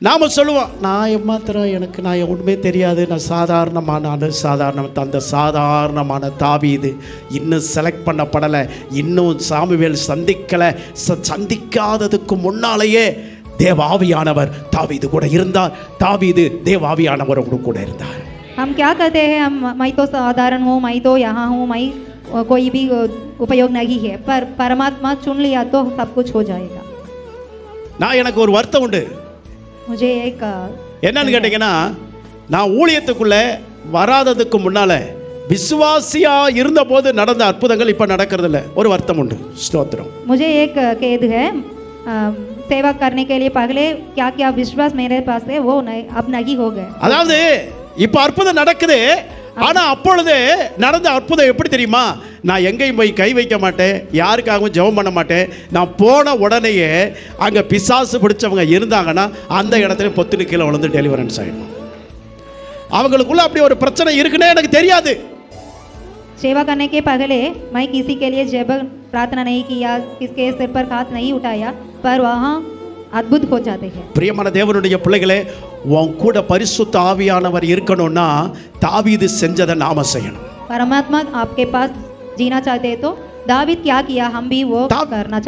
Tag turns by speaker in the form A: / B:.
A: நாம் சொல்லுவோம், நான் ஏமாத்திரம் எனக்கு நான் ஒன்றுமே தெரியாது, நான் சாதாரணமான அந்த சாதாரணமான தாவீது இன்னும் செலக்ட் பண்ணப்படலை, இன்னும் சாமுவேல் சந்திக்கலை. சந்திக்காததுக்கு முன்னாலேயே தேவாவியானவர் தாவீது கூட இருந்தார். தாவீது தேவாவியானவரோடு கூட இருந்தார்.
B: हम क्या करते हैं, मैं तो साधारण हूँ, मैं तो यहाँ हूँ, मैं कोई भी उपयोग नहीं है, पर परमात्मा चुन लिया तो सब कुछ हो जाएगा.
A: நான் எனக்கு ஒரு வருத்தம் உண்டு.
B: मुझे एक
A: என்னன்னு கேட்டீங்கன்னா, நான் ஊழியத்துக்குள்ள வராததுக்கு முன்னால விசுவாசியா இருந்த போது நடந்த அற்புதங்கள் இப்ப நடக்கிறது இல்லை. ஒரு வருத்தம் உண்டு. ஸ்தோத்திரம்.
B: मुझे एक खेद है, सेवा करने के लिए पहले क्या क्या विश्वास मेरे पास है वो नहीं, अब नहीं हो गए.
A: அதாவது இப்ப அற்புதம் நடக்குது. ஆனா அப்பொழுது நடந்த அற்புதம் எப்படி தெரியுமா? நான் எங்கேயும் போய் கை வைக்க மாட்டேன், யாருக்காகவும் ஜெபம் பண்ண மாட்டேன். நான் போன உடனேயே அங்கே பிசாசு பிடிச்சவங்க இருந்தாங்கன்னா அந்த இடத்துல பொத்துன்னு கீழே விழுந்து டெலிவரன்ஸ் ஆகிடும். அவங்களுக்குள்ள அப்படி ஒரு பிரச்சனை இருக்குன்னே எனக்கு தெரியாது.
B: सेवा करने के पहले मैं किसी के लिए जब प्रार्थना नहीं किया, किसके सिर पर हाथ नहीं उठाया, पर वहाँ अद्भुत हो जाते हैं.
A: பிரியமான தேவனுடைய பிள்ளைகளே, உன் கூட பரிசுத்த ஆவியானவர் இருக்கணும்னா தாவீது செஞ்சதை நாம செய்யணும்.
B: परमात्मा आपके पास जीना चाहते हैं तो दावीद क्या किया, हम भी वो करना चाहिए.